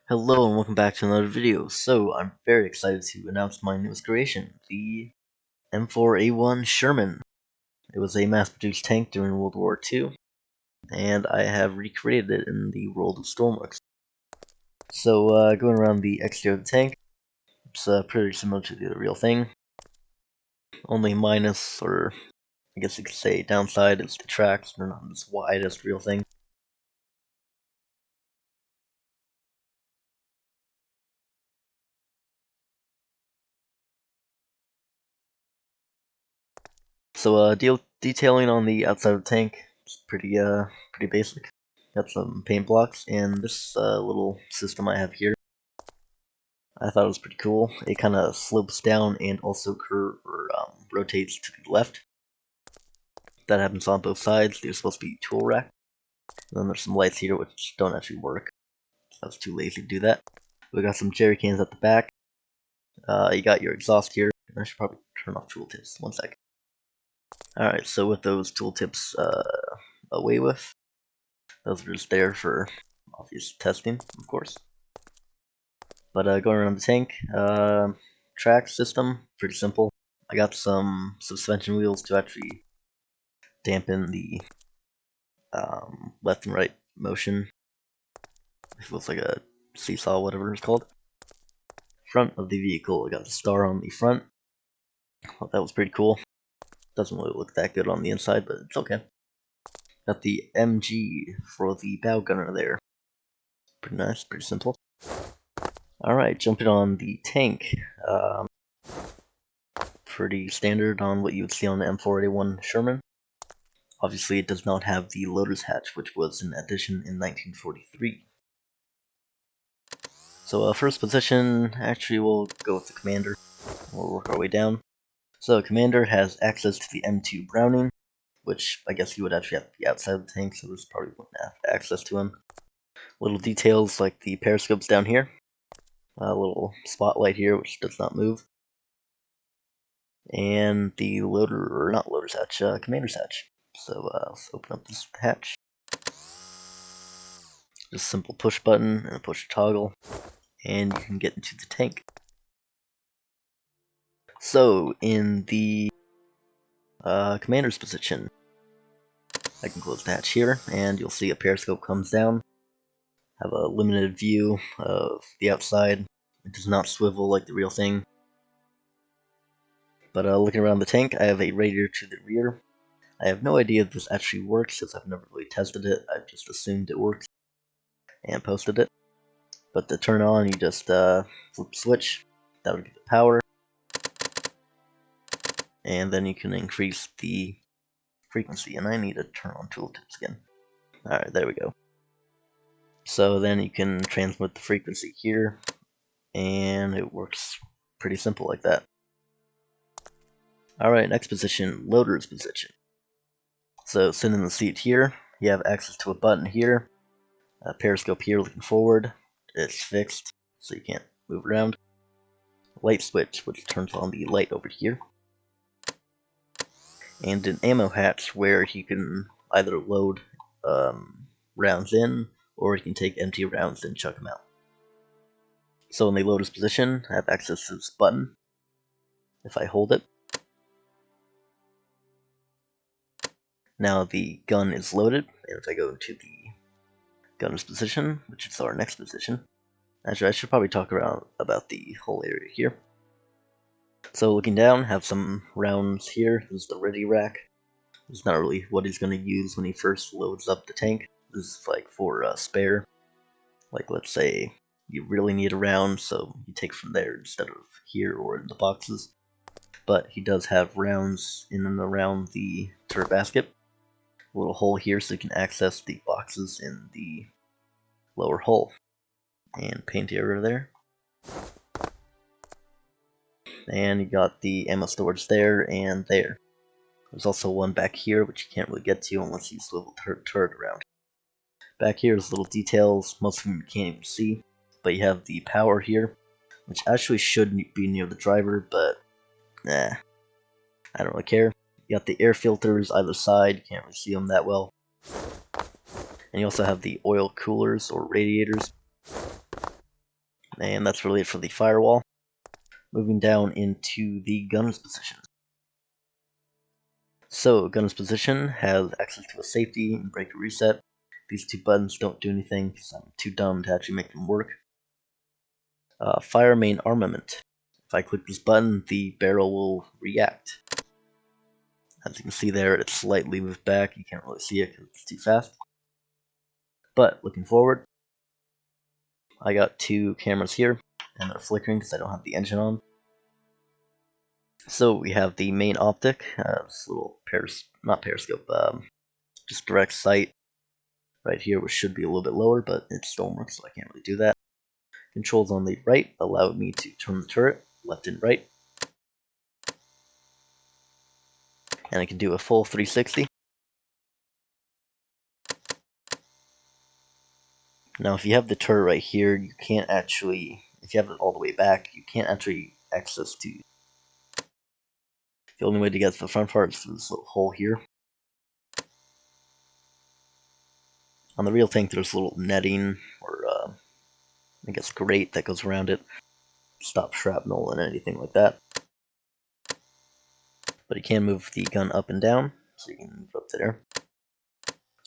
Hello and welcome back to another video. So I'm very excited to announce my newest creation, the M4A1 Sherman. It was a mass-produced tank during World War II, and I have recreated it in the world of Stormworks. So going around the exterior of the tank, it's pretty similar to the real thing. Only minus, or I guess you could say downside, is the tracks. They're not as wide as the real thing. So detailing on the outside of the tank is pretty basic. Got some paint blocks, and this little system I have here, I thought it was pretty cool. It kind of slopes down and also rotates to the left. That happens on both sides. There's supposed to be a tool rack. And then there's some lights here which don't actually work. I was too lazy to do that. We got some jerry cans at the back. You got your exhaust here. I should probably turn off tooltips. 1 sec. Alright, so with those tooltips away with, those are just there for obvious testing, of course. But going around the tank, track system, pretty simple. I got some suspension wheels to actually dampen the left and right motion. It feels like a seesaw, whatever it's called. Front of the vehicle, I got the star on the front. Thought that was pretty cool. Doesn't really look that good on the inside, but it's okay. Got the MG for the bow gunner there. Pretty nice, pretty simple. Alright, jumping on the tank. Pretty standard on what you would see on the M4A1 Sherman. Obviously, it does not have the loader's hatch, which was an addition in 1943. So, first position, actually, we'll go with the commander. We'll work our way down. So, commander has access to the M2 Browning, which I guess he would actually have to be outside of the tank, so this probably wouldn't have access to him. Little details like the periscopes down here. A little spotlight here, which does not move. And the commander's hatch. So let's open up this hatch. Just a simple push button and a push toggle, and you can get into the tank. So in the commander's position, I can close the hatch here, and you'll see a periscope comes down. Have a limited view of the outside. It does not swivel like the real thing. But looking around the tank, I have a radiator to the rear. I have no idea if this actually works, since I've never really tested it. I've just assumed it works and posted it. But to turn on, you just flip the switch. That would give it power. And then you can increase the frequency. And I need to turn on tooltips again. Alright, there we go. So then you can transmit the frequency here, and it works pretty simple like that. Alright, next position, loader's position. So sitting in the seat here, you have access to a button here, a periscope here looking forward. It's fixed, so you can't move around. Light switch, which turns on the light over here. And an ammo hatch where you can either load rounds in, or you can take empty rounds and chuck them out. So in the loader's position, I have access to this button. If I hold it, now the gun is loaded, and if I go to the gunner's position, which is our next position, actually I should probably talk about the whole area here. So looking down, have some rounds here. This is the ready rack. This is not really what he's going to use when he first loads up the tank. This is like for spare. Like let's say you really need a round, so you take from there instead of here or in the boxes. But he does have rounds in and around the turret basket. A little hole here so you can access the boxes in the lower hull. And paint area there. And you got the ammo storage there and there. There's also one back here, which you can't really get to unless you swivel the turret around. Back here is little details, most of them you can't even see. But you have the power here, which actually should be near the driver, but I don't really care. You got the air filters either side, you can't really see them that well. And you also have the oil coolers or radiators. And that's really it for the firewall. Moving down into the gunner's position. So, gunner's position has access to a safety and breaker reset. These two buttons don't do anything because I'm too dumb to actually make them work. Fire main armament. If I click this button, the barrel will react. As you can see there, it's slightly moved back. You can't really see it because it's too fast. But looking forward, I got two cameras here, and they're flickering because I don't have the engine on. So we have the main optic, this little not periscope, just direct sight right here, which should be a little bit lower, but it's Stormworks, so I can't really do that. Controls on the right allow me to turn the turret left and right, and I can do a full 360. Now, if you have the turret right here, you can't actually, if you have it all the way back, you can't actually access to. The only way to get to the front part is through this little hole here. On the real tank, there's a little netting, or I guess grate that goes around it. Stop shrapnel and anything like that. But you can move the gun up and down, so you can move up to there.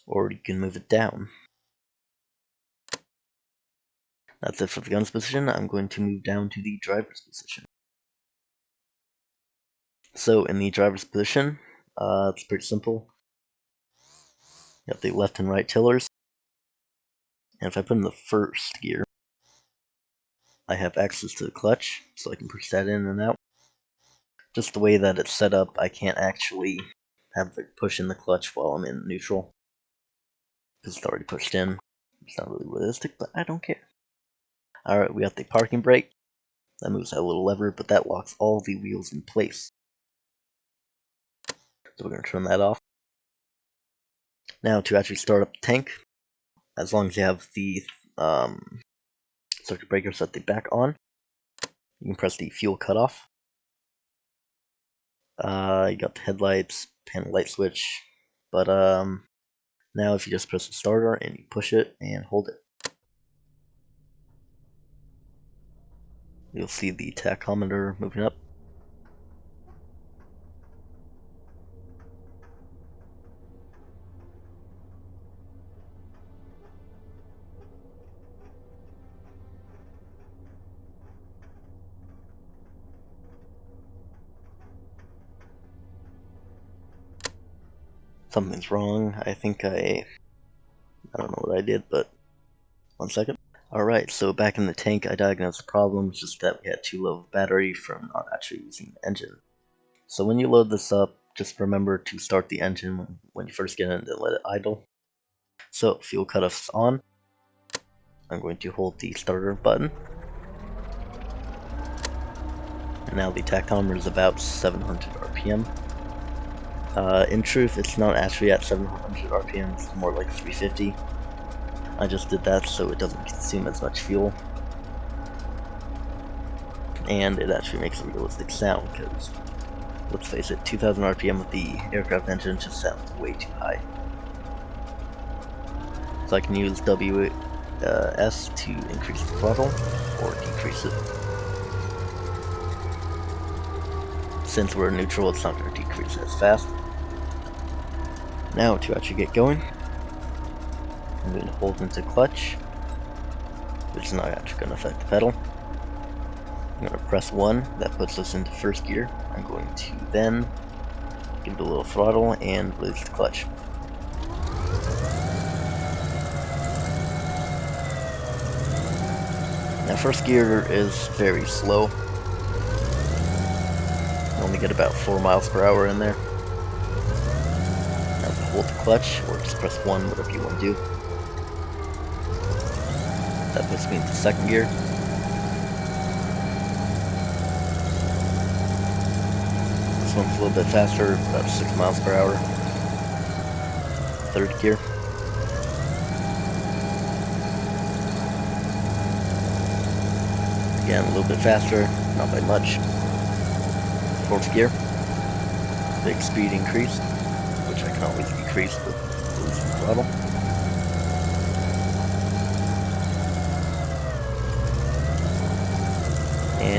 Or you can move it down. That's it for the gun's position. I'm going to move down to the driver's position. So in the driver's position, it's pretty simple. You have the left and right tillers. And if I put in the first gear, I have access to the clutch, so I can push that in and out. Just the way that it's set up, I can't actually have the push in the clutch while I'm in neutral, because it's already pushed in. It's not really realistic, but I don't care. Alright, we got the parking brake. That moves that little lever, but that locks all the wheels in place. So we're going to turn that off. Now, to actually start up the tank, as long as you have the circuit breaker set the back on, you can press the fuel cutoff. You got the headlights, panel light switch, but now if you just press the starter and you push it and hold it, you'll see the tachometer moving up. Something's wrong. I think I don't know what I did, but 1 second. Alright, so back in the tank, I diagnosed the problem, it's just that we had too low of battery from not actually using the engine. So when you load this up, just remember to start the engine when you first get in and let it idle. So, fuel cutoff's on. I'm going to hold the starter button. And now the tachometer is about 700 RPM. In truth, it's not actually at 700 RPM, it's more like 350. I just did that so it doesn't consume as much fuel. And it actually makes a realistic sound, because, let's face it, 2000 RPM with the aircraft engine just sounds way too high. So I can use WS to increase the throttle, or decrease it. Since we're neutral, it's not going to decrease as fast. Now, to actually get going, I'm going to hold into clutch, which is not actually going to affect the pedal. I'm going to press 1, that puts us into first gear. I'm going to then give it a little throttle and release the clutch. Now, first gear is very slow. You only get about 4 miles per hour in there. Now, hold the clutch, or just press 1, whatever you want to do. That puts me into second gear. This one's a little bit faster, about 6 miles per hour. Third gear. Again, a little bit faster, not by much. Fourth gear. Big speed increase, which I can always decrease with releasing the throttle.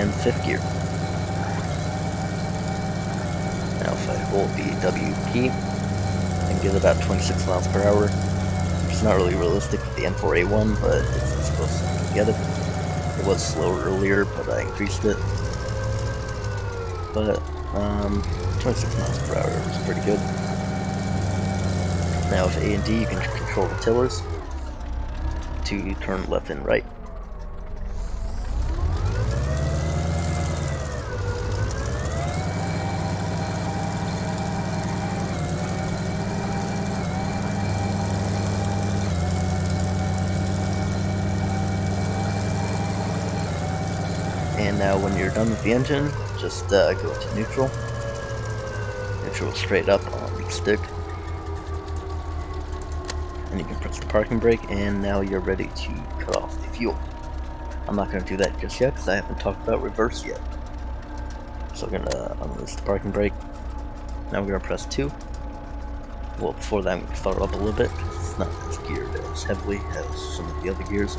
and 5th gear. Now if I hold the W key, I can get about 26 miles per hour. It's not really realistic with the M4A1, but it's as close as I can get it. It was slower earlier, but I increased it. But 26 miles per hour is pretty good. Now with A and D, you can control the tillers to turn left and right. And now when you're done with the engine, just go to neutral. Neutral straight up on the stick. And you can press the parking brake, and now you're ready to cut off the fuel. I'm not going to do that just yet because I haven't talked about reverse yet. So I'm going to unrelease the parking brake. Now we're going to press 2. Well, before that I'm going to start up a little bit because it's not as geared as heavily as some of the other gears.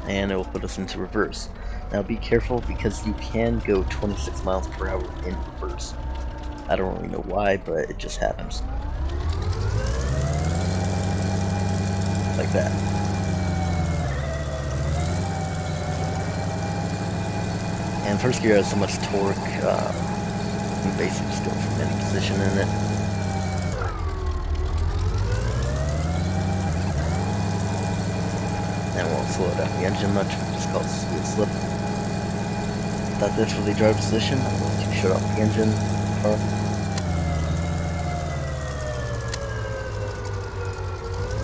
And it will put us into reverse. Now be careful because you can go 26 miles per hour in reverse. I don't really know why, but it just happens. Like that. And first gear has so much torque, you can basically just go from any position in it. And it won't slow down the engine much, it just causes wheel slip. That's it for the driver position. I'm going to shut off the engine.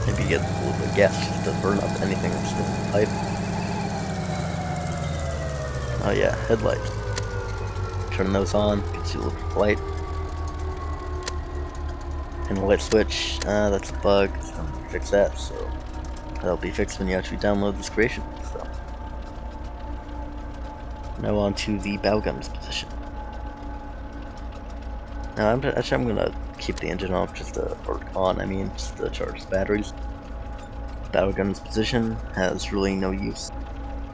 Maybe get a little bit of gas just to burn up anything that's still in the pipe. Oh yeah, headlights. Turn those on, gets you a little bit of light. And the light switch, that's a bug, so I'm gonna fix that, so that'll be fixed when you actually download this creation. So now on to the bow guns position. Now I'm gonna keep the engine off just to, or on, just to charge the batteries. Bow guns position has really no use.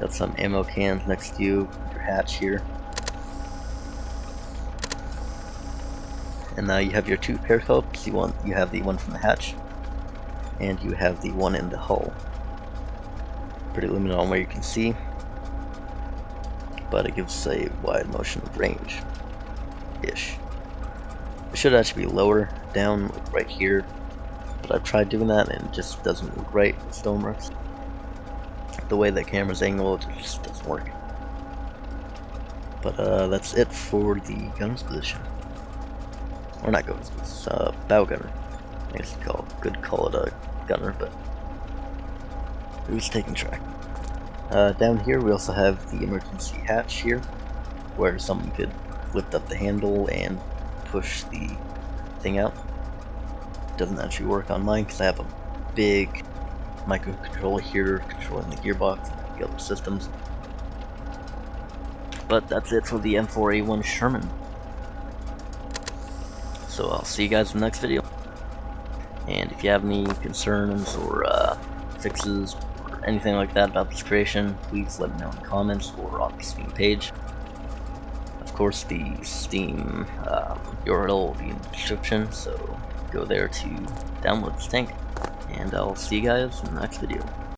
Got some ammo cans next to you, your hatch here. And now you have your 2 periscopes. You have the one from the hatch, and you have the one in the hull. Pretty limited on where you can see, but it gives a wide motion of range-ish. It should actually be lower down, like right here, but I've tried doing that and it just doesn't look right with Stormworks. The way the camera's angled, it just doesn't work. But that's it for the guns position. Or not guns, it's bow gunner. I guess you could call it a gunner, but who's taking track? Down here we also have the emergency hatch here, where someone could lift up the handle and push the thing out. It doesn't actually work on mine because I have a big microcontroller here controlling the gearbox and the other systems. But that's it for the M4A1 Sherman. So I'll see you guys in the next video. And if you have any concerns or fixes or anything like that about this creation, please let me know in the comments or on the Steam page. Of course, the Steam URL will be in the description, so go there to download this tank. And I'll see you guys in the next video.